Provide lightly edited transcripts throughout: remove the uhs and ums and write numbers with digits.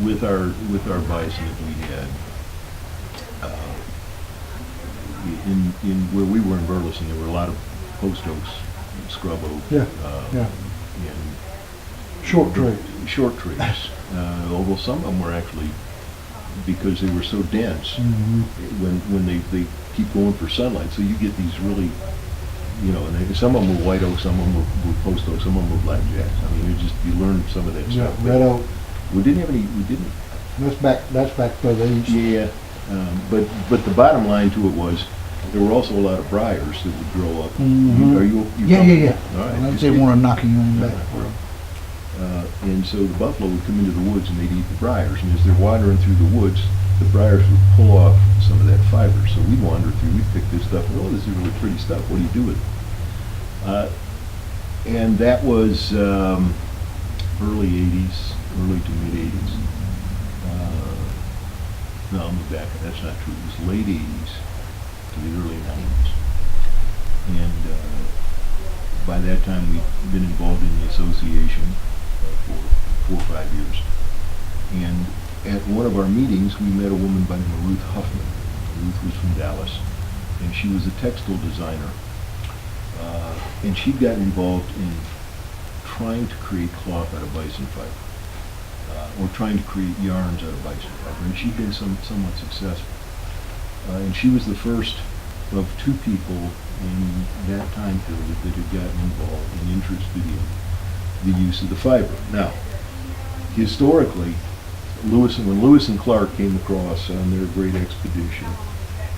with our bison that we had, in where we were in Burleson, there were a lot of post oaks, scrub oak, Yeah, yeah. and Short trees. short trees. Although some of them were actually, because they were so dense, when they keep going for sunlight, so you get these really, some of them were white oak, some of them were post oak, some of them were blackjacks. I mean, you learn some of that Yeah, stuff. red oak. We didn't. That's back further east. Yeah, but the bottom line to it was, there were also a lot of briars that would grow up. Mhm. Are you Yeah. All right. Unless they want to knock you in the back. And so the buffalo would come into the woods and they'd eat the briars. And as they're wandering through the woods, the briars would pull off some of that fiber. So we'd wander through, we'd pick this stuff, and, oh, this is really pretty stuff. What do you do with it? And that was early 80s, early to mid 80s. No, I'll move back. That's not true. It was late 80s to the early 90s. And by that time, we'd been involved in the association for 4 or 5 years. And at one of our meetings, we met a woman by the name of Ruth Huffman. Ruth was from Dallas, and she was a textile designer. And she'd gotten involved in trying to create cloth out of bison fiber, or trying to create yarns out of bison fiber, and she'd been somewhat successful. And she was the first of 2 people in that time period that had gotten involved and interested in the use of the fiber. Now, historically, when Lewis and Clark came across on their great expedition,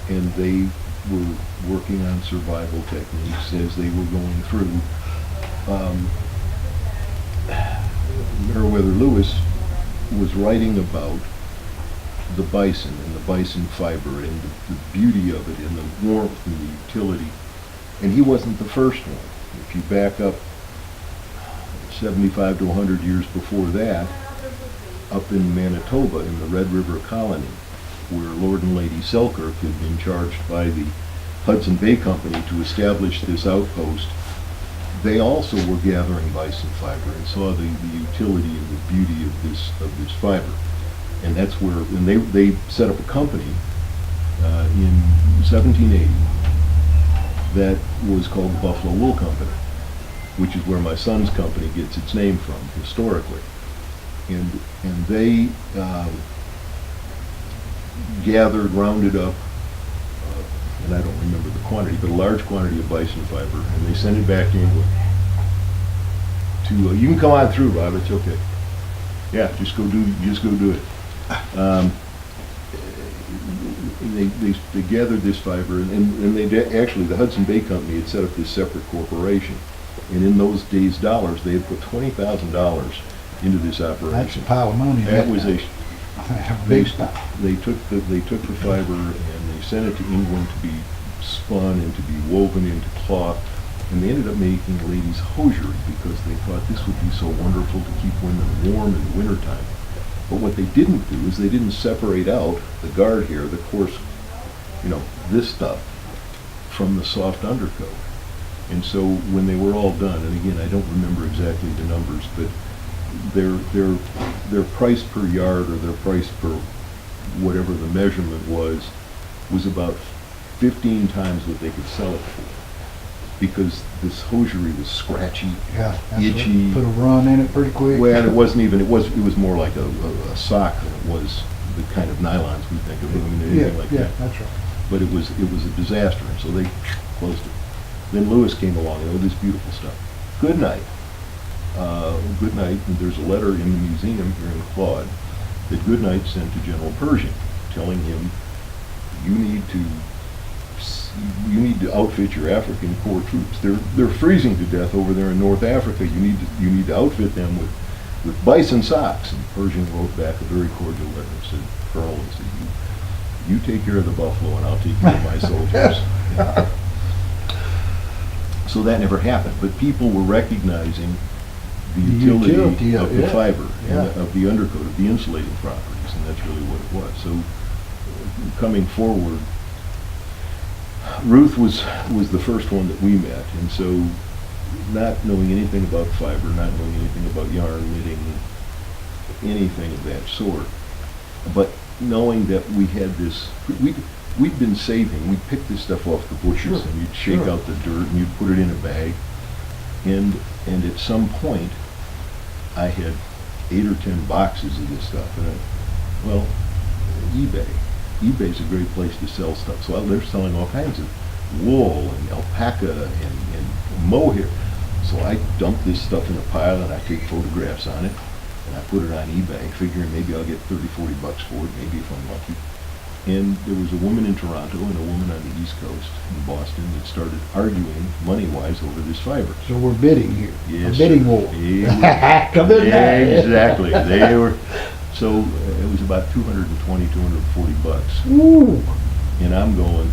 and they were working on survival techniques as they were going through, Meriwether Lewis was writing about the bison and the bison fiber and the beauty of it and the warmth and the utility. And he wasn't the first one. If you back up 75 to 100 years before that, up in Manitoba in the Red River Colony, where Lord and Lady Selkirk had been charged by the Hudson Bay Company to establish this outpost, they also were gathering bison fiber and saw the utility and the beauty of this fiber. And that's where, when they set up a company in 1780 that was called the Buffalo Wool Company, which is where my son's company gets its name from historically. And they gathered, rounded up, and I don't remember the quantity, but a large quantity of bison fiber, and they sent it back to England. You can come on through, Bob. It's okay. Yeah, just go do it. They gathered this fiber, and they actually, the Hudson Bay Company had set up this separate corporation, and in those days dollars, they had put $20,000 into this operation. That's a pile of money. That was a big they took the fiber and they sent it to England to be spun and to be woven into cloth, and they ended up making ladies' hosiery because they thought this would be so wonderful to keep women warm in the wintertime. But what they didn't do is they didn't separate out the guard hair, the coarse, this stuff, from the soft undercoat. And so when they were all done, and again, I don't remember exactly the numbers, but their price per yard or their price per whatever the measurement was about 15 times what they could sell it for. Because this hosiery was scratchy, itchy. Put a run in it pretty quick. Well, it wasn't even, it was more like a sock than it was the kind of nylons we think of. Anything like that. That's right. But it was a disaster, and so they closed it. Then Lewis came along and all this beautiful stuff. Goodnight, and there's a letter in the museum here in Claude that Goodnight sent to General Pershing, telling him, you need to outfit your African Corps troops. They're freezing to death over there in North Africa. You need to outfit them with bison socks. And Pershing wrote back a very cordial letter and said, Colonel, he said, you take care of the buffalo and I'll take care of my soldiers. So that never happened. But people were recognizing the utility of the fiber and of the undercoat, of the insulating properties, and that's really what it was. So coming forward, Ruth was the first one that we met, and so not knowing anything about fiber, not knowing anything about yarn, knitting, anything of that sort. But knowing that we had this, we'd been saving, we'd pick this stuff off the bushes, Sure, and you'd shake sure. out the dirt and you'd put it in a bag. And at some point, I had 8 or 10 boxes of this stuff. And well, eBay. eBay's a great place to sell stuff. So they're selling all kinds of wool and alpaca and mohair. So I dump this stuff in a pile and I take photographs on it and I put it on eBay, figuring maybe I'll get 30, 40 bucks for it, maybe if I'm lucky. And there was a woman in Toronto and a woman on the East Coast in Boston that started arguing money-wise over this fiber. So we're bidding here. Yes, A bidding sir. war. Come in Yeah, there. exactly. They were, so it was about 220, 240 bucks. Ooh. And I'm going,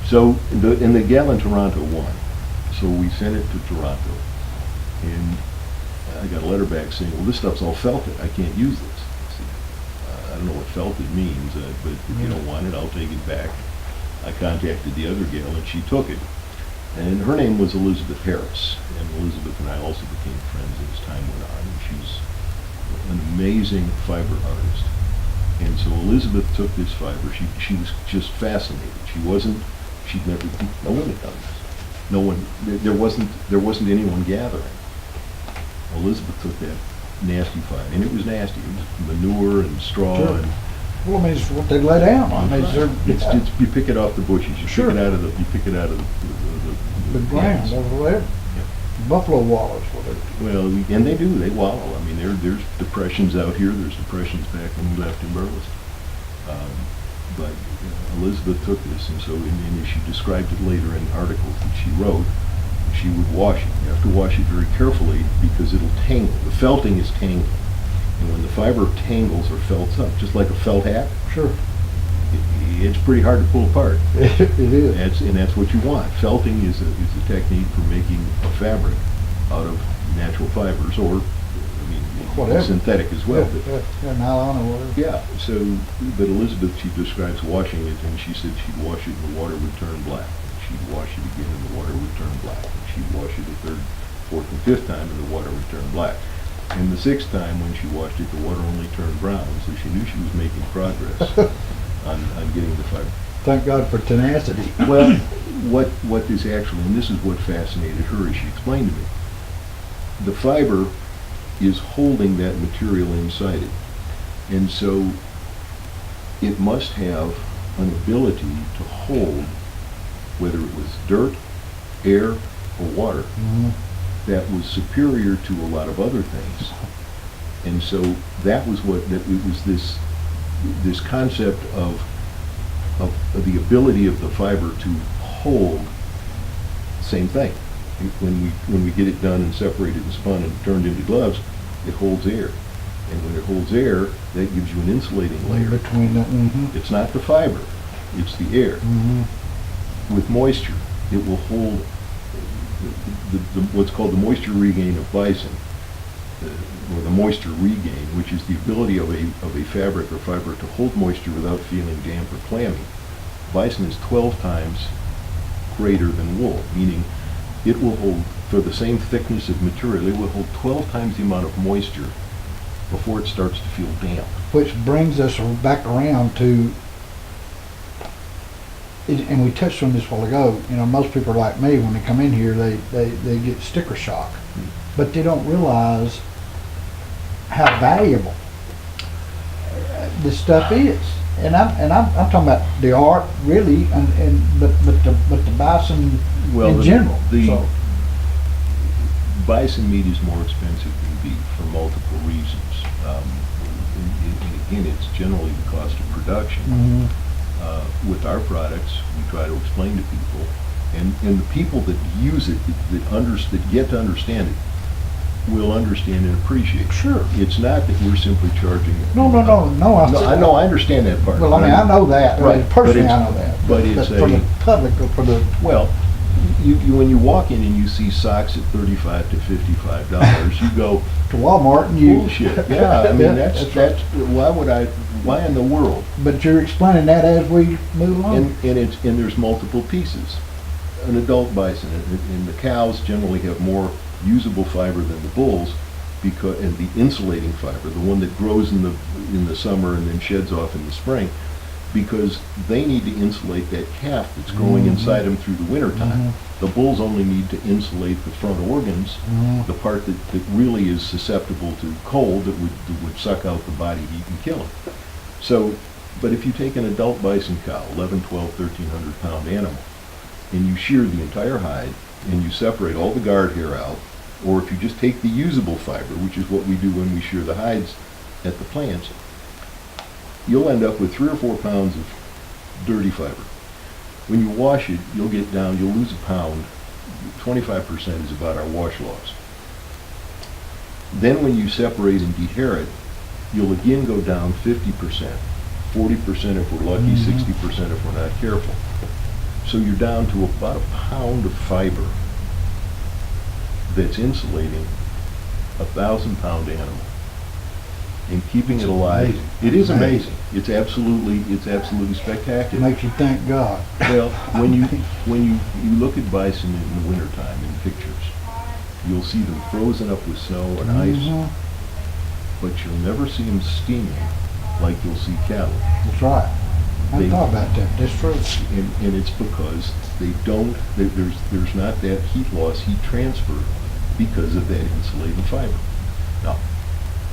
so, and the gal in Toronto won. So we sent it to Toronto. And I got a letter back saying, well, this stuff's all felted. I can't use this. I said, I don't know what felted means, but if you don't want it, I'll take it back. I contacted the other gal and she took it. And her name was Elizabeth Harris. And Elizabeth and I also became friends as time went on. And she's an amazing fiber artist. And so Elizabeth took this fiber. She was just fascinated. She'd never, no one had done this. No one, there wasn't anyone gathering. Elizabeth took that nasty fiber, and it was nasty. It was manure and straw. Sure. And Well, I mean, it's what they lay down on. it's you pick it off the bushes. You Sure. pick it out of The ground yes. over there. Yep. Buffalo wallows, whatever. Well, and they do. They wallow. I mean, there's depressions out here. There's depressions back when we left in Burleson. But Elizabeth took this, and so and she described it later in articles that she wrote. She would wash it. You have to wash it very carefully because it'll tangle. The felting is tangling, and when the fiber tangles or felts up, just like a felt hat, Sure. it's pretty hard to pull apart. It is. That's what you want. Felting is a technique for making a fabric out of natural fibers, or I mean, Whatever. synthetic as well. But Nylon or whatever. yeah, so, but Elizabeth, she describes washing it, and she said she'd wash it and the water would turn black. She'd wash it again and the water would turn black. And she'd wash it a third, fourth, and fifth time and the water would turn black. And the sixth time when she washed it, the water only turned brown, so she knew she was making progress on getting the fiber. Thank God for tenacity. Well, what this actually, and this is what fascinated her, as she explained to me, the fiber is holding that material inside it. And so it must have an ability to hold, whether it was dirt, air, or water, that was superior to a lot of other things. And so that was it was this concept of the ability of the fiber to hold, same thing. When we get it done and separated and spun and turned into gloves, it holds air. And when it holds air, that gives you an insulating layer. Between the, It's not the fiber, it's the air. With moisture, it will hold what's called the moisture regain of bison, or the moisture regain, which is the ability of a fabric or fiber to hold moisture without feeling damp or clammy. Bison is 12 times greater than wool, meaning it will hold, for the same thickness of material, it will hold 12 times the amount of moisture before it starts to feel damp. which brings us back around to, and we touched on this a while ago, you know, most people are like me, when they come in here, they get sticker shock. But they don't realize how valuable this stuff is. And I'm talking about the art, really, but the bison in general. So, Bison meat is more expensive than beef for multiple reasons. And again, it's generally the cost of production. With our products, we try to explain to people, and the people that use it, that get to understand it, will understand and appreciate it. Sure. It's not that we're simply charging. No. I know, I understand that part. Well, I mean, I know that. Right, Personally, but I know that. but it's for the public, or for the... Well, you when you walk in and you see socks at $35 to $55, you go, To Walmart and you... bullshit. Yeah, I mean, Yeah, that's why in the world? But you're explaining that as we move along. And there's multiple pieces. An adult bison, and the cows generally have more usable fiber than the bulls, because, and the insulating fiber, the one that grows in the summer and then sheds off in the spring, because they need to insulate that calf that's growing inside them through the winter time. The bulls only need to insulate the front organs, the part that really is susceptible to cold, that would suck out the body heat and kill them. So, but if you take an adult bison cow, 11, 12, 1,300 pound animal, and you shear the entire hide, and you separate all the guard hair out, or if you just take the usable fiber, which is what we do when we shear the hides at the plants, you'll end up with 3 or 4 pounds of dirty fiber. When you wash it, you'll lose a pound. 25% is about our wash loss. Then when you separate and dehair it, you'll again go down 50%, 40% if we're lucky, 60% if we're not careful. So you're down to about a pound of fiber that's insulating a 1,000-pound animal and keeping it alive. It is amazing. It's absolutely spectacular. Makes you thank God. Well, when you look at bison in the wintertime in pictures, you'll see them frozen up with snow and ice, but you'll never see them steaming like you'll see cattle. That's right. I thought about that. That's true. And it's because there's not that heat loss, heat transfer, because of that insulating fiber. Now,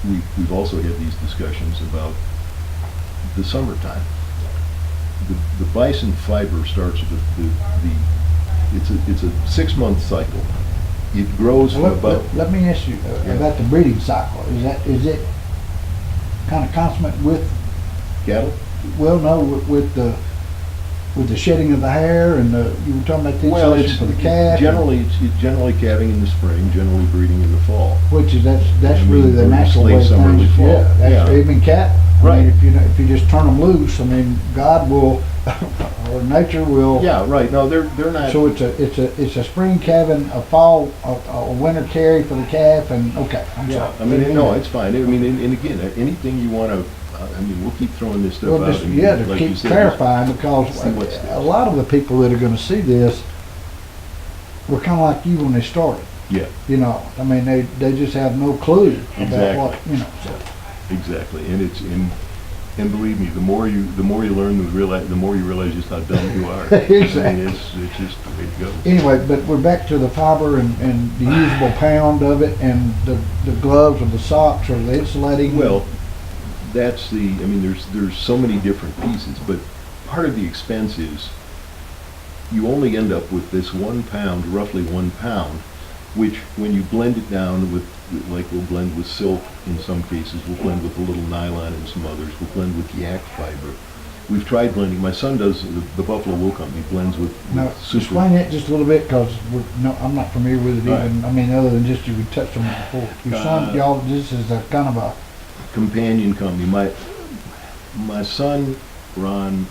we've also had these discussions about the summertime. The bison fiber starts with it's a 6-month cycle. It grows from about. Let me ask you about the breeding cycle. Is it kind of consummate with Cattle? Well, no, with the shedding of the hair and you were talking about the insulation for the calf. It's generally calving in the spring, generally breeding in the fall. Which is that's really the natural way of summer, things. fall. Yeah, that's even cat. Right. I mean, if you just turn them loose, I mean, God will or nature will. Yeah, right. No, they're not. So it's a spring calving, a fall, a winter carry for the calf, and okay. I'm sorry. I mean, no, it's fine. I mean, and again, anything you want to. I mean, we'll keep throwing this stuff out. To like keep clarifying, because a lot of the people that are going to see this were kind of like you when they started. Yeah. You know, I mean, they just have no clue Exactly. about what, you know. So. Exactly, and believe me, the more you learn, the more you realize just how dumb you are. Exactly. I mean, it's just the way it goes. Anyway, but we're back to the fiber and the usable pound of it, and the gloves or the socks or the insulating. Well, that's I mean, there's so many different pieces, but part of the expense is you only end up with this 1 pound, roughly 1 pound, which when you blend it down with, like we'll blend with silk in some cases, we'll blend with a little nylon in some others, we'll blend with yak fiber. We've tried blending. My son does, the Buffalo Wool Company blends with Now, super. explain that just a little bit, because I'm not familiar with it Right. even. I mean, other than just we touched on it before. Your son, y'all, this is a kind of a companion company. My son, Ron,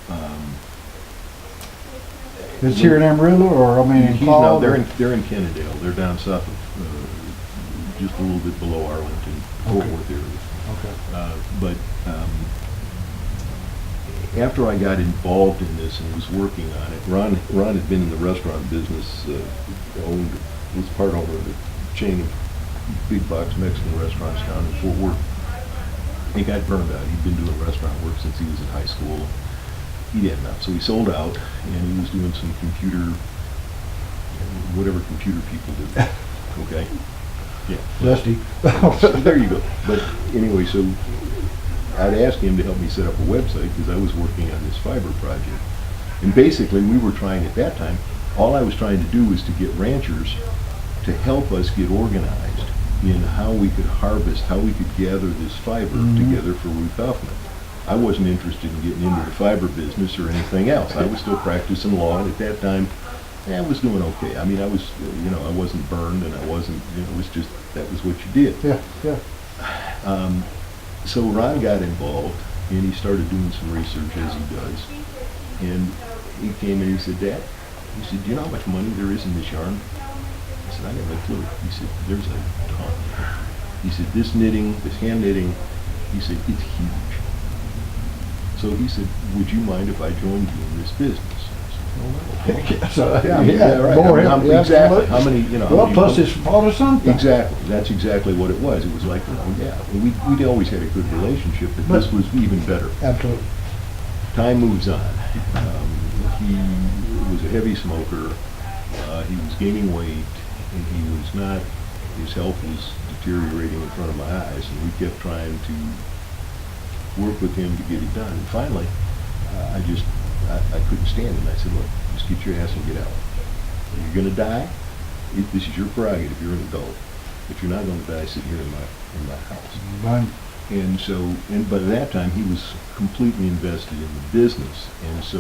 it's here in Amarillo, or I mean in Claw? they're in Kennedale. They're down south of, just a little bit below Arlington, Fort Worth area. Okay. But after I got involved in this and was working on it, Ron had been in the restaurant business, was part owner of a chain of big box Mexican restaurants down in Fort Worth. He got burned out. He'd been doing restaurant work since he was in high school. He had enough, so he sold out, and he was doing some whatever computer people do. Okay? Yeah. Dusty. So there you go. But anyway, so I'd asked him to help me set up a website because I was working on this fiber project. And basically, we were trying at that time, all I was trying to do was to get ranchers to help us get organized in how we could harvest, how we could gather this fiber together for Ruth Huffman. I wasn't interested in getting into the fiber business or anything else. I was still practicing law, and at that time, I was doing okay. I mean, I was, I wasn't burned, and I wasn't, it was just, that was what you did. Yeah. So Ron got involved, and he started doing some research, as he does. And he came and he said, Dad, he said, do you know how much money there is in this yarn? I said, I got no clue. He said, there's a ton. He said, this knitting, this hand knitting, he said, it's huge. So he said, would you mind if I joined you in this business? I said, So, right. more I mean, healthy, exactly. absolutely. How many, you know? how Well, many plus people- it's part of something. Exactly. That's exactly what it was. It was like, we'd always had a good relationship, but this was even better. Absolutely. Time moves on. He was a heavy smoker. He was gaining weight, and his health was deteriorating in front of my eyes, and we kept trying to work with him to get it done. And finally, I couldn't stand it. And I said, look, just get your ass and get out. You're going to die. This is your prerogative. You're an adult. But you're not going to die sitting here in my house. Right. And so, but at that time, he was completely invested in the business. And so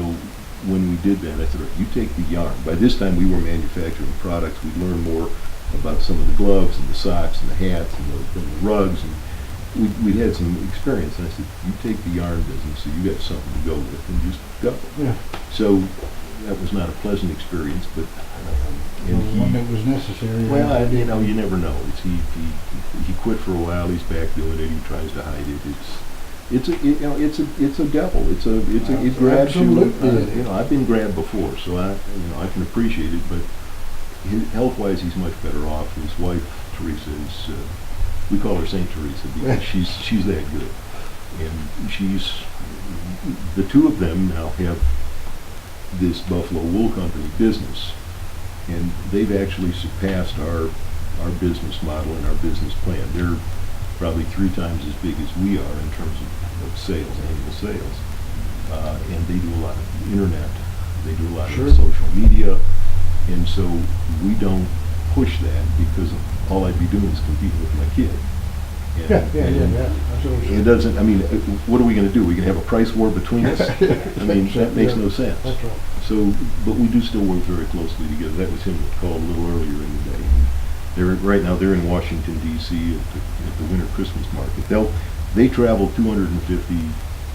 when we did that, I said, you take the yarn. By this time, we were manufacturing products. We'd learned more about some of the gloves and the socks and the hats and the rugs. And we'd had some experience. And I said, you take the yarn business, so you got something to go with, and just go. Yeah. So that was not a pleasant experience, but One that was necessary. well, you never know. He quit for a while. He's back doing it. He tries to hide it. It's a devil. It grabs you. Absolutely. I've been grabbed before, so I can appreciate it. But health-wise, he's much better off. His wife Teresa is. We call her Saint Teresa because she's that good, and the two of them now have this Buffalo Wool Company business, and they've actually surpassed our business model and our business plan. They're probably 3 times as big as we are in terms of sales, annual sales, and they do a lot of internet. They do a lot of social media, and so we don't push that because all I'd be doing is competing with my kid. And it doesn't. I mean, what are we going to do? We can have a price war between us? I mean, that makes no sense. That's right. So, but we do still work very closely together. That was him that called a little earlier in the day. And right now they're in Washington D.C. at the Winter Christmas Market. They travel 200 to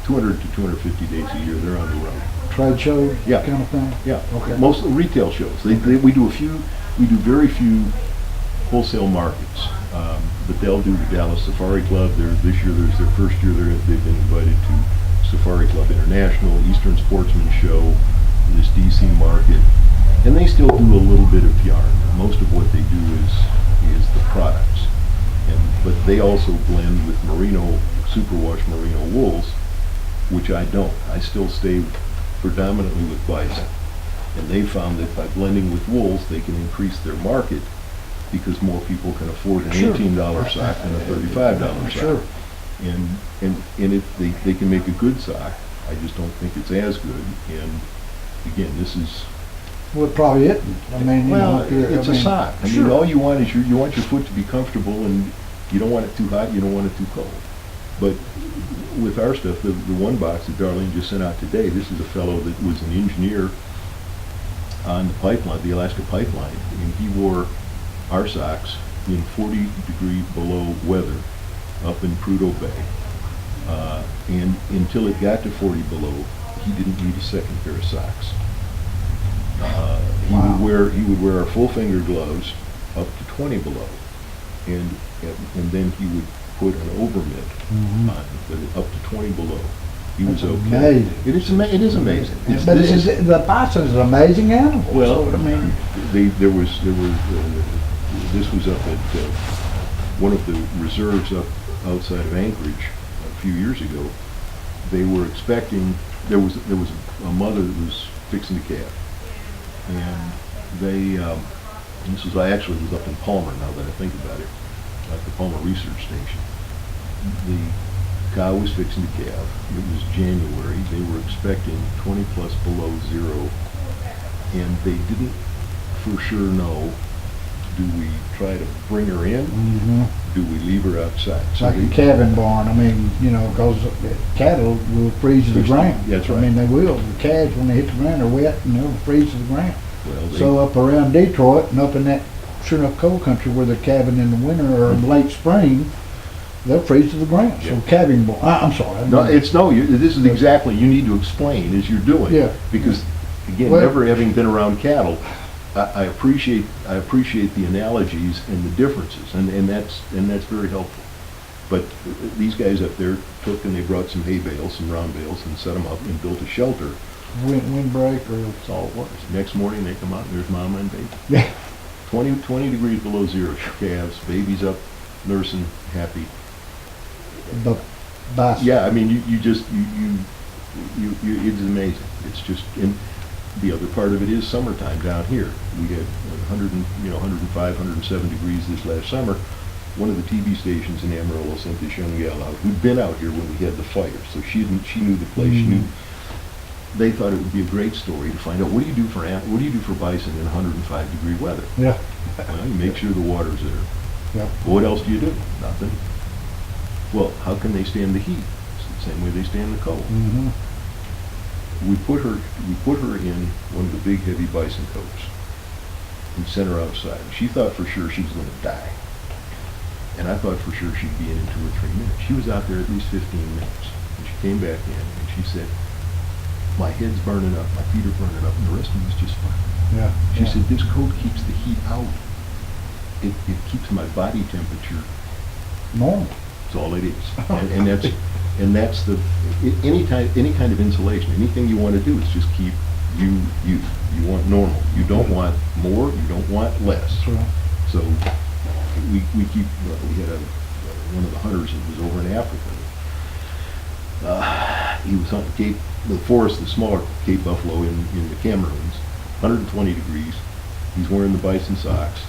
250 days a year. They're on the road. Trade show Yeah. kind of thing? Yeah. Okay. Most retail shows. We do very few wholesale markets. But they'll do the Dallas Safari Club. This year, there's their first year. They've been invited to Safari Club International, Eastern Sportsman Show, this DC market, and they still do a little bit of yarn. Most of what they do is the products, but they also blend with merino, superwash merino wools, which I don't. I still stay predominantly with bison, and they found that by blending with wools, they can increase their market because more people can afford an $18 sock than a $35 sock. Sure. And they can make a good sock. I just don't think it's as good. And again, this is Well, it probably isn't. I mean, it's a sock. I mean, all you want is you want your foot to be comfortable, and you don't want it too hot. You don't want it too cold. But with our stuff, the one box that Darlene just sent out today, this is a fellow that was an engineer on the pipeline, the Alaska pipeline, and he wore our socks in 40-degree below weather up in Prudhoe Bay. And until it got to 40 below, he didn't need a second pair of socks. He would wear our full finger gloves up to 20 below, and then he would put an overmitt on but up to 20 below. He was okay. Amazing. It is amazing. But the bison is an amazing animal. Well, so, I mean, this was up at one of the reserves up outside of Anchorage a few years ago. They were expecting, there was a mother that was fixing a calf, and I actually was up in Palmer, now that I think about it, at the Palmer Research Station. The cow was fixing a calf. It was January. They were expecting 20 plus below zero, and they didn't for sure know, do we try to bring her in? Do we leave her outside? It's like a cabin barn. I mean, because cattle will freeze to the ground. That's right. I mean, they will. The calves, when they hit the ground, are wet and they'll freeze to the ground. Well, So up around Detroit and up in that sure enough cold country where they're calving in the winter or late spring, they'll freeze to the ground. So calving barn. I'm sorry. This is exactly, you need to explain as you're doing. Yeah. Because again, Well, never having been around cattle, I appreciate the analogies and the differences, and that's very helpful. But these guys up there took and they brought some hay bales, some round bales, and set them up and built a shelter windbreak or. That's all it was. Next morning they come out and there's mama and baby. Yeah. 20 degrees below zero, calves, baby's up, nursing, happy. The bison. Yeah, I mean, it's amazing. It's just, and the other part of it is summertime down here. We had 105, 107 degrees this last summer. One of the TV stations in Amarillo sent this young gal out who'd been out here when we had the fire, so she knew the place. She knew. They thought it would be a great story to find out what do you do for bison in 105 degree weather. Yeah. Well, you make sure the water's there. Yep. Well, what else do you do? Nothing. Well, how can they stand the heat? It's the same way they stand the cold. Mm-hmm. We put her in one of the big heavy bison coats and sent her outside. She thought for sure she was going to die. And I thought for sure she'd be in 2 or 3 minutes. She was out there at least 15 minutes. And she came back in and she said, my head's burning up, my feet are burning up, and the rest of me is just fine. Yeah. She said, this coat keeps the heat out. It keeps my body temperature normal. That's all it is. and that's any kind of insulation, anything you want to do is just keep you want normal. You don't want more, you don't want less. Right. So we had one of the hunters that was over in Africa. He was hunting the forest, the smaller Cape Buffalo in the Cameroons, 120 degrees. He's wearing the bison socks.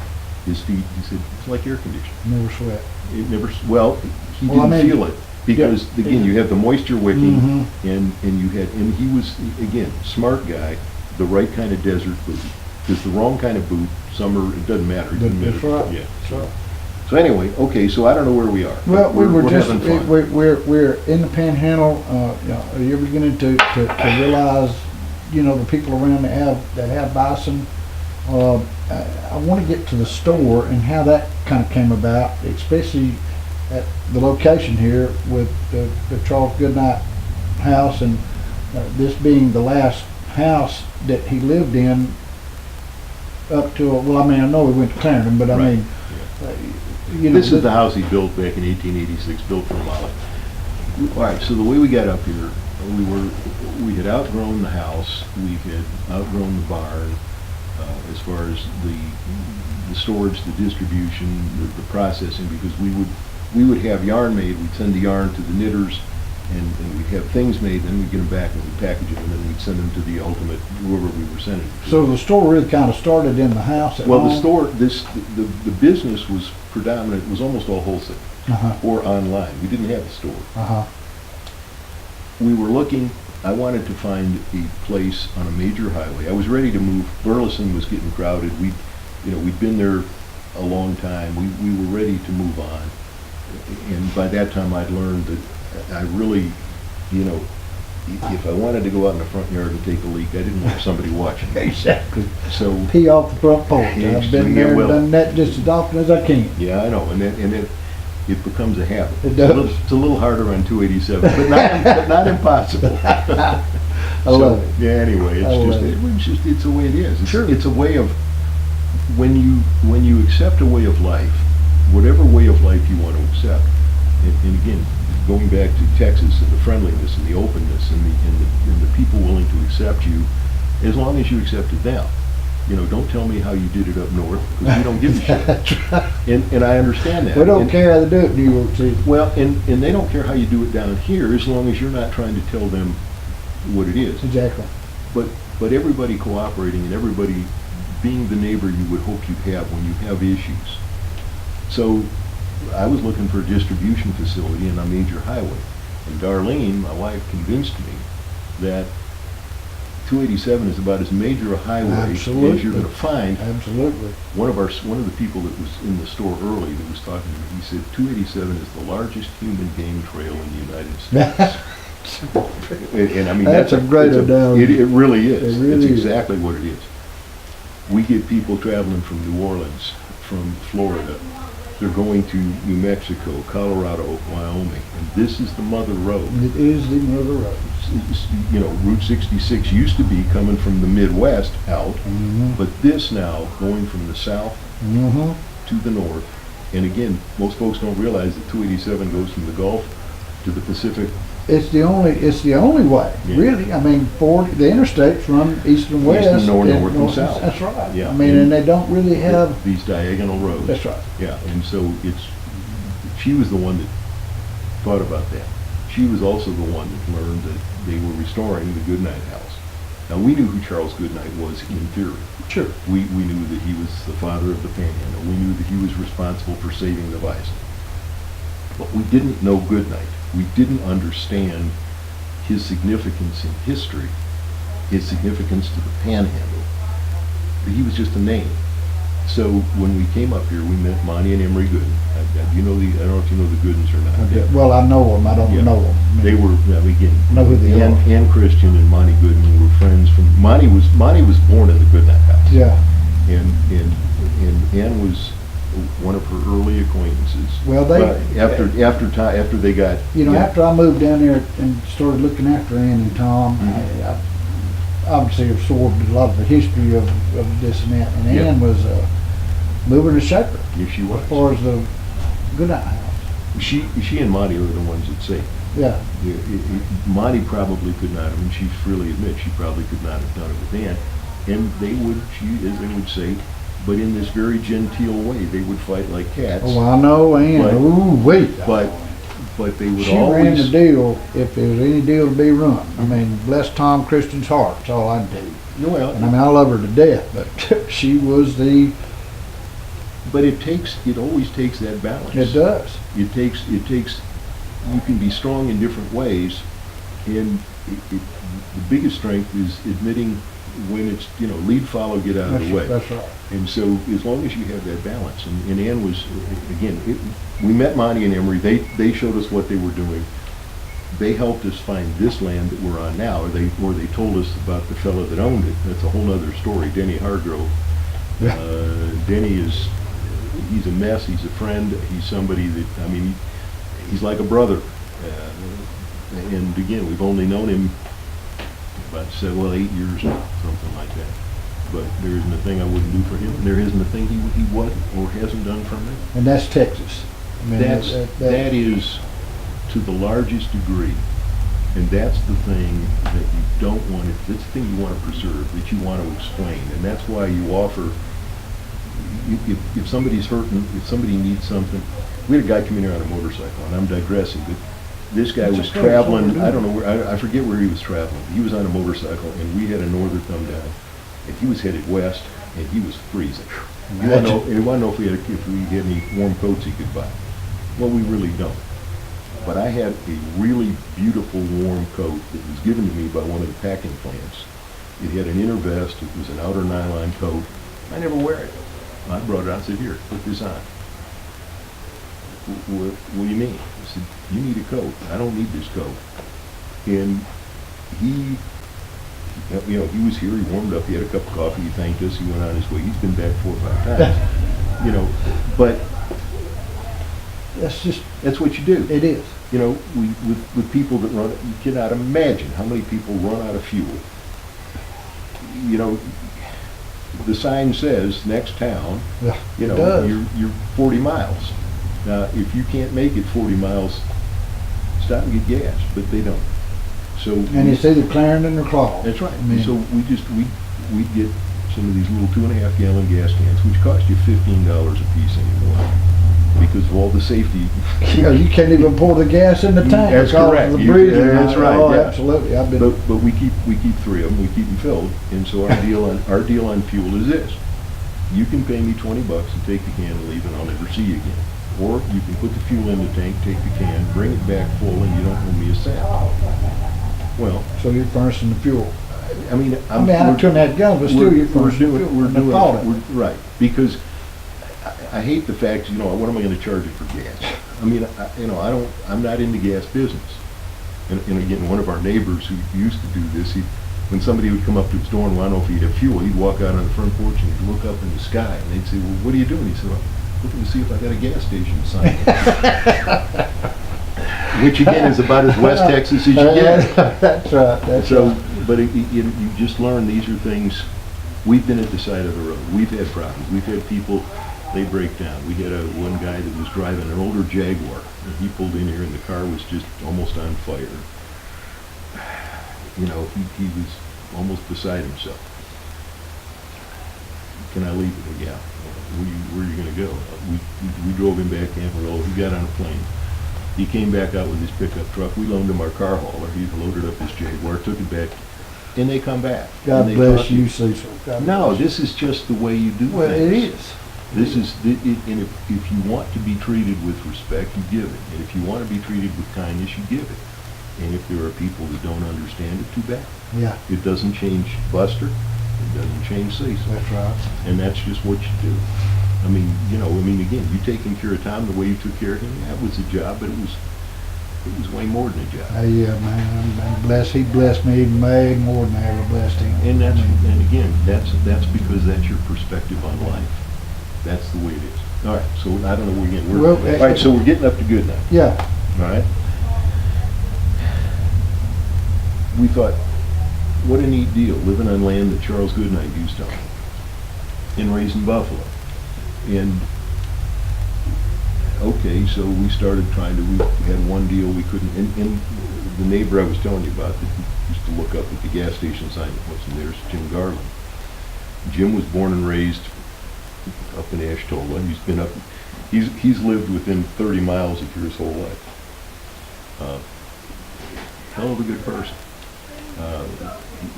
His feet, he said, it's like air conditioning. Never sweat. It never, well, he didn't feel it because, again, you have the moisture wicking, and he was, again, smart guy, the right kind of desert boot. Because the wrong kind of boot, summer, it doesn't matter. It doesn't That's matter. right. Yeah. That's right. So anyway, okay, so I don't know where we are. Well, we're just having fun. we're in the Panhandle. Are you ever beginning to realize, the people around that have bison? I want to get to the store and how that kind of came about, especially at the location here with the Charles Goodnight house, and this being the last house that he lived in up to. Well, I mean, I know he went to Clarendon, but I Right. mean. This is the house he built back in 1886, built for Molly. All right, so the way we got up here, we had outgrown the house, we had outgrown the barn, as far as the storage, the distribution, the processing, because we would have yarn made, we'd send the yarn to the knitters, and we'd have things made, then we'd get them back and we'd package them, and then we'd send them to the ultimate, whoever we were sending them to. So the store really kind of started in the house at home? The store, the business was predominant, was almost all wholesale or online. We didn't have a store. We were looking, I wanted to find a place on a major highway. I was ready to move. Burleson was getting crowded. We'd been there a long time. We were ready to move on. And by that time I'd learned that I really, if I wanted to go out in the front yard and take a leak, I didn't want somebody watching me. Exactly. So pee off the front porch. I've been there and done that just as often as I can. Yeah, I know, and it becomes a habit. It does. It's a little harder on 287, but not impossible. I love it. Yeah. Anyway, it's the way it is. It's a way of when you accept a way of life, whatever way of life you want to accept, and again, going back to Texas and the friendliness and the openness and the people willing to accept you, as long as you accepted them. Don't tell me how you did it up north, because we don't give a shit. And I understand that. We don't care how they do it in New York City. Well, and they don't care how you do it down here, as long as you're not trying to tell them what it is. Exactly. But everybody cooperating and everybody being the neighbor you would hope you'd have when you have issues. So I was looking for a distribution facility on a major highway. And Darlene, my wife, convinced me that 287 is about as major a highway as you're going to find. Absolutely. One of the people that was in the store early that was talking to me, he said 287 is the largest human game trail in the United States. and I mean that's a great analogy. It really is. It really it's is. exactly what it is. We get people traveling from New Orleans, from Florida. They're going to New Mexico, Colorado, Wyoming, and this is the mother road. It is the mother road. Route 66 used to be coming from the Midwest out, but this now going from the south to the north. And again, most folks don't realize that 287 goes from the Gulf to the Pacific. It's the only way, Yeah. really. I mean, the interstates run east and west. East and north and south. That's right. Yeah. I mean, and they don't really have. These diagonal roads. That's right. Yeah, and so she was the one that thought about that. She was also the one that learned that they were restoring the Goodnight house. Now, we knew who Charles Goodnight was in theory. Sure. We knew that he was the father of the Panhandle. We knew that he was responsible for saving the bison. But we didn't know Goodnight. We didn't understand his significance in history, his significance to the Panhandle. He was just a name. So when we came up here, we met Monty and Emery Gooden. I don't know if you know the Goodens or not. Okay. Well, I know them. I don't Yeah. know them. I mean, They were, again, know who they are. Ann Christian and Monty Gooden were friends from, Monty was born in the Goodnight house. Yeah. And Ann was one of her early acquaintances. Well, after they got, after I moved down there and started looking after Ann and Tom, Mhm. I obviously absorbed a lot of the history of this and that. And Yeah. Ann was moving to shaker yes, she was. as far as the Goodnight house. She and Monty are the ones that say. Yeah. Monty probably could not, I mean, she freely admits she probably could not have done it with Ann. And they would, as they would say, but in this very genteel way, they would fight like cats. Oh, I know Ann. But- Ooh, wait. But they would She ran the always, deal if there was any deal to be run. I mean, bless Tom Christian's heart. That's all I do. well, And I mean, I love her to death, but she was the. but it always takes that balance. It does. It takes, you can be strong in different ways, and the biggest strength is admitting when it's, lead, follow, get out of the way. That's right. And so as long as you have that balance, and Ann was, again, we met Monty and Emery, they showed us what they were doing. They helped us find this land that we're on now, or they told us about the fellow that owned it. That's a whole other story, Denny Hargrove. Yeah. Denny he's a mess, he's a friend, he's somebody that, I mean, he's like a brother. And again, we've only known him about 8 years now, something like that. But there isn't a thing I wouldn't do for him, and there isn't a thing he wasn't or hasn't done for me. And that's Texas. I mean, That is to the largest degree, and that's the thing that you don't want, that's the thing you want to preserve, that you want to explain, and that's why you offer, if somebody's hurting, if somebody needs something. We had a guy come in here on a motorcycle, and I'm digressing, but this guy was traveling, I don't know where, I forget where he was traveling. He was on a motorcycle, and we had a norther come down, and he was headed west, and he was freezing. You want to know if we had any warm coats he could buy. Well, we really don't. But I had a really beautiful warm coat that was given to me by one of the packing plants. It had an inner vest, it was an outer nylon coat. I never wear it. I brought it out and said, here, put this on. What do you mean? I said, you need a coat. I don't need this coat. And he was here, he warmed up, he had a cup of coffee, he thanked us, he went on his way. He's been back 4 or 5 times. But that's what you do. It is. With people that run, you cannot imagine how many people run out of fuel. The sign says next town, Yeah, it does. you're 40 miles. Now, if you can't make it 40 miles, stop and get gas, but they don't. So And it's either Clarendon or Claw. that's right. I mean, So we get some of these little 2.5 gallon gas cans, which cost you $15 a piece anymore, because of all the safety. you can't even pour the gas in the tank. That's because correct. of the breathing. That's right. Oh, Yeah. absolutely. I've been. But we keep 3 of them. We keep them filled, and so our deal on fuel is this: you can pay me $20 and take the can and leave, and I'll never see you again. Or you can put the fuel in the tank, take the can, bring it back full, and you don't owe me a cent. Well, So you're furnishing the fuel. I mean, I mean, I have 2.5 gallons, but still you're we're furnishing the doing, fuel. we're And the doing, product. right, because I hate the fact, what am I going to charge you for gas? I mean, I'm not in the gas business. And again, one of our neighbors who used to do this, when somebody would come up to his door and want to know if he'd have fuel, he'd walk out on the front porch and he'd look up in the sky, and they'd say, well, what are you doing? He said, well, looking to see if I got a gas station sign. Which again is about as West Texas as you get. That's right. But you just learn these are things. We've been at the side of the road. We've had problems. We've had people they break down. We had one guy that was driving an older Jaguar, and he pulled in here, and the car was just almost on fire. You know, he was almost beside himself. Can I leave it? Yeah. Where are you going to go? We drove him back to Amarillo. He got on a plane. He came back out with his pickup truck. We loaned him our car hauler. He loaded up his Jaguar, took it back, and they come back. God bless you, Cecil. No, this is just the way you do well, things. it is. This is, and if you want to be treated with respect, you give it. And if you want to be treated with kindness, you give it. And if there are people that don't understand it, too bad. Yeah. It doesn't change Buster. It doesn't change Cecil. That's right. And that's just what you do. I mean, again, you taking care of Tom the way you took care of him, that was a job, but it was way more than a job. Yeah, man. I'm blessed. He blessed me way more than I ever blessed him. And again, that's because that's your perspective on life. That's the way it is. All right, so I don't know where we're getting. All right, so we're getting up to Goodnight. Yeah. All right. We thought, what a neat deal, living on land that Charles Goodnight used to own and raising buffalo. And okay, so we started we had one deal we couldn't, and the neighbor I was telling you about that used to look up at the gas station sign that wasn't there is Jim Garland. Jim was born and raised up in Ashtola. He's lived within 30 miles of here his whole life. Hell of a good person.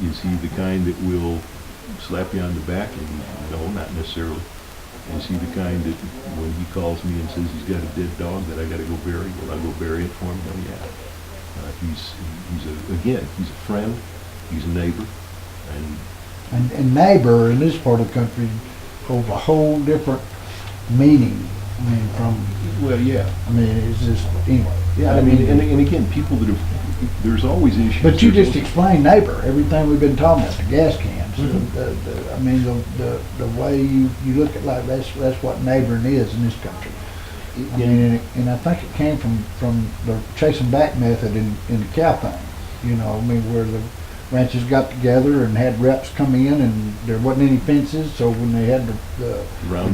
Is he the kind that will slap you on the back? And no, not necessarily. Is he the kind that when he calls me and says he's got a dead dog that I got to go bury, will I go bury it for him? Oh yeah. He's a friend. He's a neighbor, and neighbor in this part of the country holds a whole different meaning. I mean, it's just anyway. Yeah, I mean, and again, people that have, there's always issues. But you just explained neighbor, everything we've been talking about, the gas cans. Mm-hmm. The way you look at life, that's what neighboring is in this country. I mean, and I think it came from the chasing back method in the cow thing. Where the ranches got together and had reps come in, and there wasn't any fences, so when they had the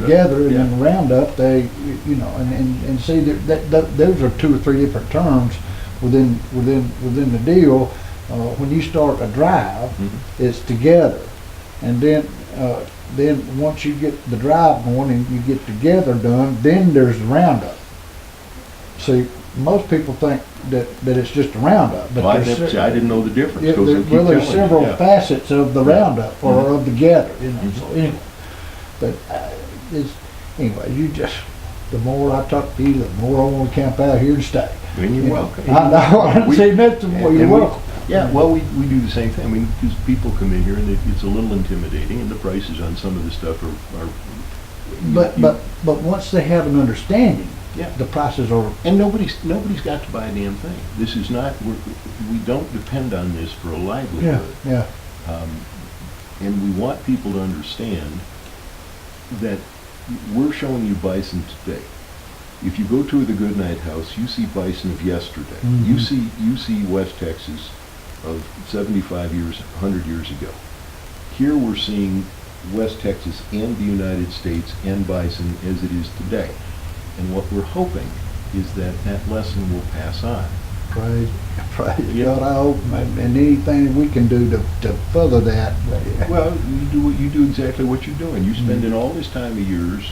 gather and then the roundup, they, and see that those are 2 or 3 different terms within the deal. When you start a drive, it's together, and then once you get the drive going and you get together done, then there's the roundup. See, most people think that it's just a roundup, but I didn't know the difference. There's several facets of the roundup or of the gather. So anyway, but anyway, the more I talk to you, the more I want to camp out here and stay. And you're welcome. I know. You're welcome. Yeah, well, we do the same thing. I mean, because people come in here and it's a little intimidating, and the prices on some of the stuff are. But once they have an understanding, yeah, the prices are. And nobody's got to buy a damn thing. This is not. We don't depend on this for a livelihood. Yeah. And we want people to understand that we're showing you bison today. If you go to the Goodnight house, you see bison of yesterday. Mm-hmm. You see West Texas of 75 years, 100 years ago. Here we're seeing West Texas and the United States and bison as it is today. And what we're hoping is that lesson will pass on. Praise God, I hope, and anything we can do to further that. Well, you do exactly what you're doing. You spend in all this time of yours,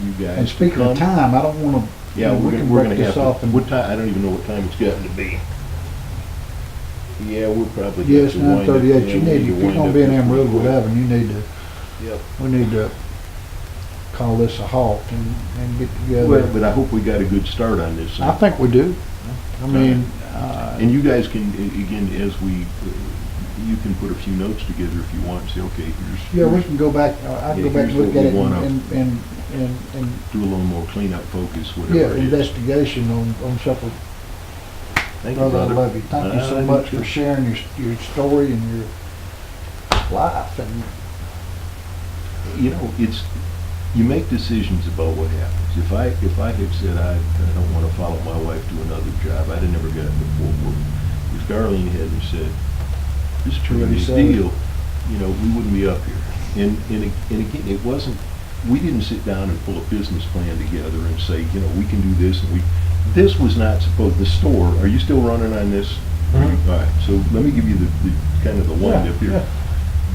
you guys. And speaking of time, I don't want to. Yeah, we're going to have to. What time? I don't even know what time it's gotten to be. Yeah, we're probably. Yes, 9:38. If you're going to be in Amarillo, whatever, you need to. Yep. We need to call this a halt and get together. Well, but I hope we got a good start on this. I think we do. I mean. And you guys can, again, you can put a few notes together if you want and say, okay, here's. Yeah, we can go back. I can go back and look at it and do a little more cleanup focus, whatever. Yeah, investigation on several. Thank you, brother. I love you. Thank you so much for sharing your story and your life. And you make decisions about what happens. If I had said I don't want to follow my wife to another job, I'd have never gotten to Fort Worth. If Darlene hadn't said, this is a tremendous deal, we wouldn't be up here. And again, it wasn't we didn't sit down and pull a business plan together and say, you know, we can do this, and this was not supposed, the store, are you still running on this? Mhm. All right, so let me give you the kind of the wind up here. Yeah.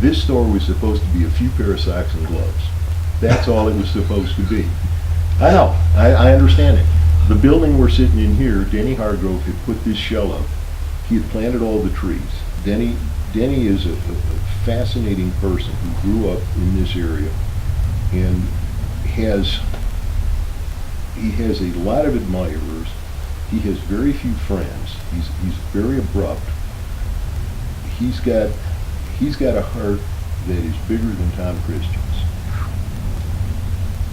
This store was supposed to be a few pair of socks and gloves. That's all it was supposed to be. I know, I understand it. The building we're sitting in here, Denny Hargrove had put this shell up. He had planted all the trees. Denny is a fascinating person who grew up in this area and he has a lot of admirers. He has very few friends. He's very abrupt. He's got a heart that is bigger than Tom Christian's.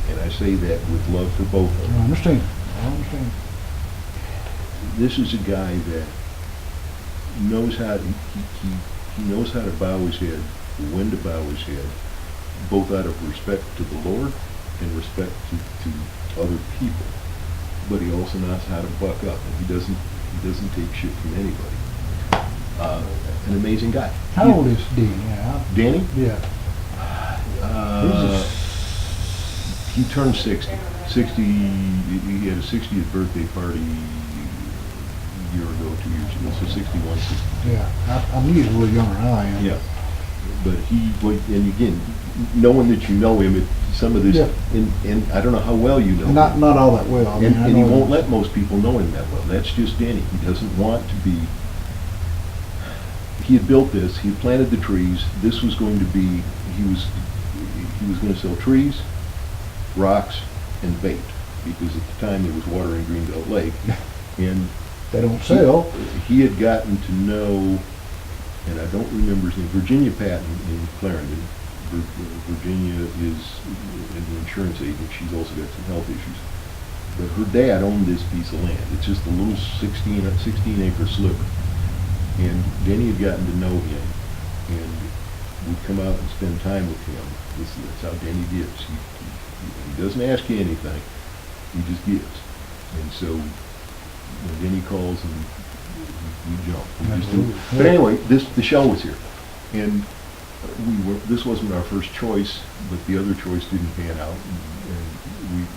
And I say that with love for both of them. I understand. This is a guy that knows how to, he knows how to bow his head, when to bow his head, both out of respect to the Lord and respect to other people. But he also knows how to buck up, and he doesn't take shit from anybody. An amazing guy. How old is Danny now? Danny? Yeah. He turned 60. 60. He had a 60th birthday party a year ago, 2 years ago. So 61. 60. Yeah. I knew he was a little younger than I am. Yeah. But and again, knowing that you know him, some of this, Yeah. and I don't know how well you know him. Not all that well. I mean, And he won't let most people know him that well. That's just Danny. He doesn't want to be. He had built this. He had planted the trees. This was going to be. He was going to sell trees, rocks, and bait, because at the time there was water in Greenbelt Lake, and they don't sell. He had gotten to know, and I don't remember his name, Virginia Patton in Clarendon. Virginia is an insurance agent. She's also got some health issues. But her dad owned this piece of land. It's just a little 16-acre sliver. And Denny had gotten to know him, and would come out and spend time with him. That's how Denny gives. He doesn't ask you anything. He just gives. And so when Denny calls, and we jump. We just do. But anyway, the shell was here, and this wasn't our first choice, but the other choice didn't pan out, and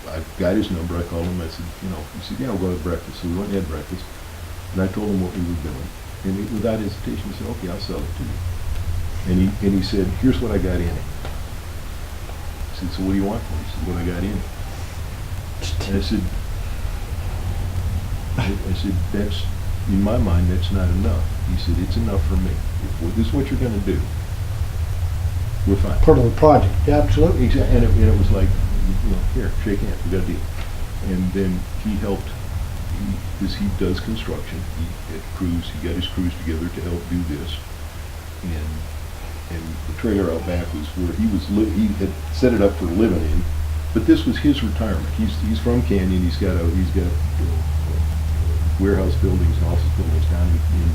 I got his number. I called him. I said, he said, yeah, we'll go to breakfast. So we went and had breakfast, and I told him what we were doing, and without hesitation, he said, okay, I'll sell it to you. And he said, here's what I got in it. I said, so what do you want for it? He said, what I got in it. And I said, that's, in my mind, that's not enough. He said, it's enough for me. If this is what you're going to do, we're fine. Part of the project, yeah, absolutely. Exactly. And it was like, here, shake hands, we got a deal. And then he helped, because he does construction. He got his crews together to help do this. And the trailer out back was where he had set it up for living in, but this was his retirement. He's from Canyon. He's got warehouse buildings and office buildings down in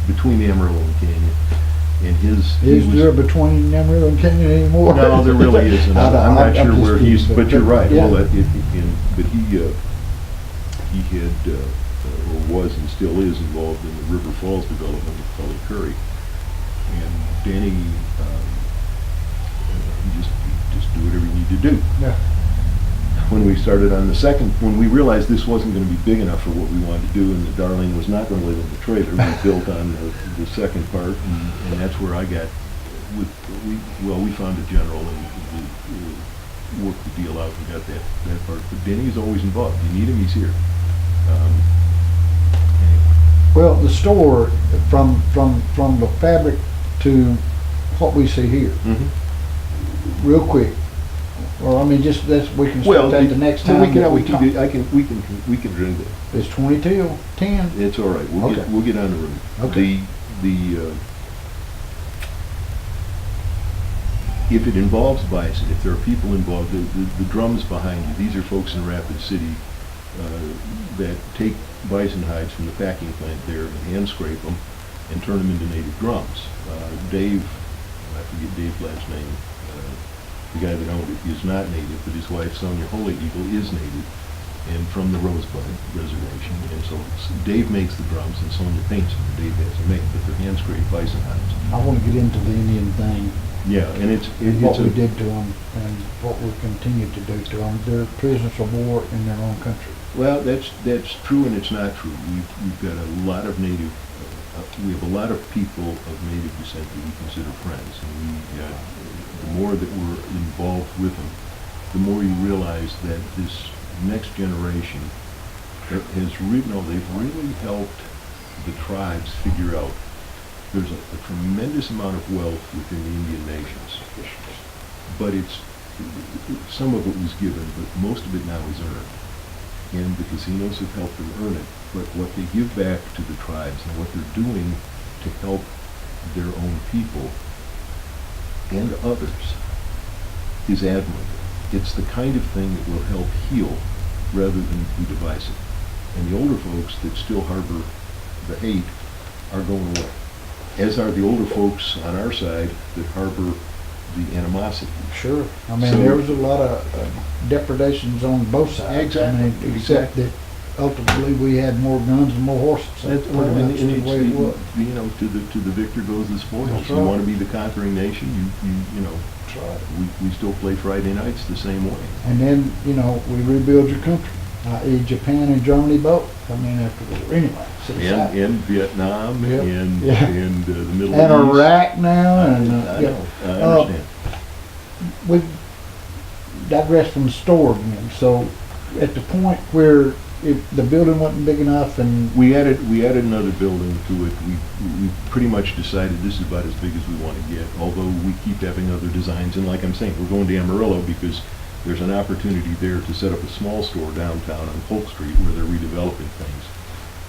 between Amarillo and Canyon. And is there between Amarillo and Canyon anymore? No, there really isn't. I'm not sure where he's. But you're right. Yeah. Well, but he had or was and still is involved in the River Falls development with Cully Curry. And Danny, just do whatever you need to do. Yeah. When we started on when we realized this wasn't going to be big enough for what we wanted to do, and that Darlene was not going to live in the trailer, we built on the second part, and that's where I got. We found a general and worked the deal out and got that part. But Danny's always involved. You need him, he's here. Anyway. Well, the store from the fabric to what we see here, real quick. Or I mean, just we can start that the next time. We can drink it. It's 20 till 10. It's all right. We'll get on the road. Okay. If it involves bison, if there are people involved, the drums behind you. These are folks in Rapid City that take bison hides from the packing plant there and hand scrape them and turn them into native drums. Dave, I forget Dave's last name. The guy that owned it is not native, but his wife, Sonia Holy Eagle, is native and from the Rosebud Reservation. And so Dave makes the drums and Sonia paints them. Dave has them made, but they're hand-scraped bison hides. I want to get into the Indian thing Yeah, and what it's we did to them and what we continue to do to them. They're prisoners of war in their own country. well, that's true and it's not true. We've got a lot of native, we have a lot of people of native descent that we consider friends, and the more that we're involved with them, the more you realize that this next generation that they've really helped the tribes figure out there's a tremendous amount of wealth within the Indian nations, but some of it was given, but most of it now is earned. And the casinos have helped them earn it, but what they give back to the tribes and what they're doing to help their own people and others is admirable. It's the kind of thing that will help heal rather than be divisive. And the older folks that still harbor the hate are going away, as are the older folks on our side that harbor the animosity. Sure. I mean, So- there was a lot of depredations on both sides. Exactly, I mean, except that ultimately we had more guns and more horses. That's Well, pretty and much the it's way it was. to the victor goes the spoils. That's You right. want to be the conquering nation, you know, That's right. we still play Friday nights the same way. And then, we rebuild your country, i.e. Japan and Germany both come in after the war. Anyway, so it's And Vietnam Yep. and Yeah. the Middle and East. Iraq now, and I yeah. know, I understand. We digress from the store again. So at the point where if the building wasn't big enough and We added another building to it. We pretty much decided this is about as big as we want to get, although we keep having other designs. And like I'm saying, we're going to Amarillo because there's an opportunity there to set up a small store downtown on Polk Street where they're redeveloping things.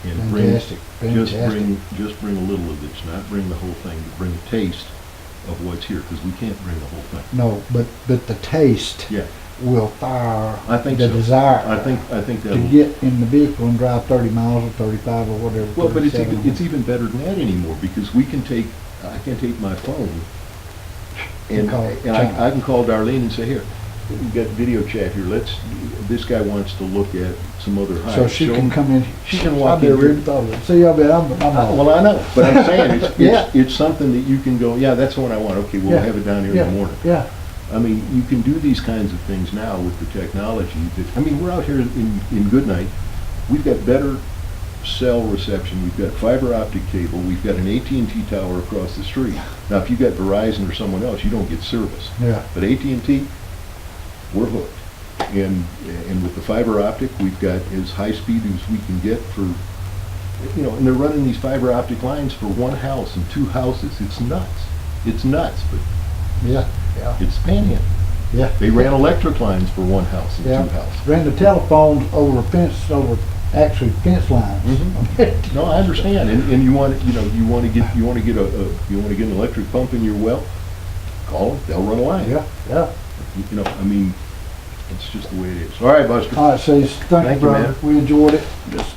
And fantastic. just bring a little of this, not bring the whole thing, but bring a taste of what's here, because we can't bring the whole thing. No, but the taste Yeah, will fire I think the so. desire I think to that'll. get in the vehicle and drive 30 miles or 35 or whatever. Well, but it's 37. even better than that anymore, because I can take my phone and Call I can call Darlene and say, here, we've got video chat here, this guy wants to look at some other hives. So she can come in. She can walk I've in never here. even thought of it. See, I'm Well, I know, but I'm saying, Yeah. it's something that you can go, yeah, that's the one I want, okay, we'll Yeah. have it down here Yeah. in the morning. Yeah. I mean, you can do these kinds of things now with the technology we're out here in Goodnight. We've got better cell reception. We've got fiber optic cable. We've got an AT&T tower across the street. Now, if you got Verizon or someone else, you don't get service. Yeah. But AT&T, we're hooked. And with the fiber optic, we've got as high speed as we can get for, and they're running these fiber optic lines for one house and two houses. It's nuts. It's nuts, but Yeah. Yeah. it's panhandling. Yeah. They ran electric lines for one house and Yeah. two houses. Ran the telephones over actually fence lines. Mhm. No, I understand, and you want to get an electric pump in your well, call them, they'll run a line. Yeah. Yeah. It's just the way it is. All right, Buster. All right, Cecil. Thank you, Thank you, brother. man. We enjoyed it. Just,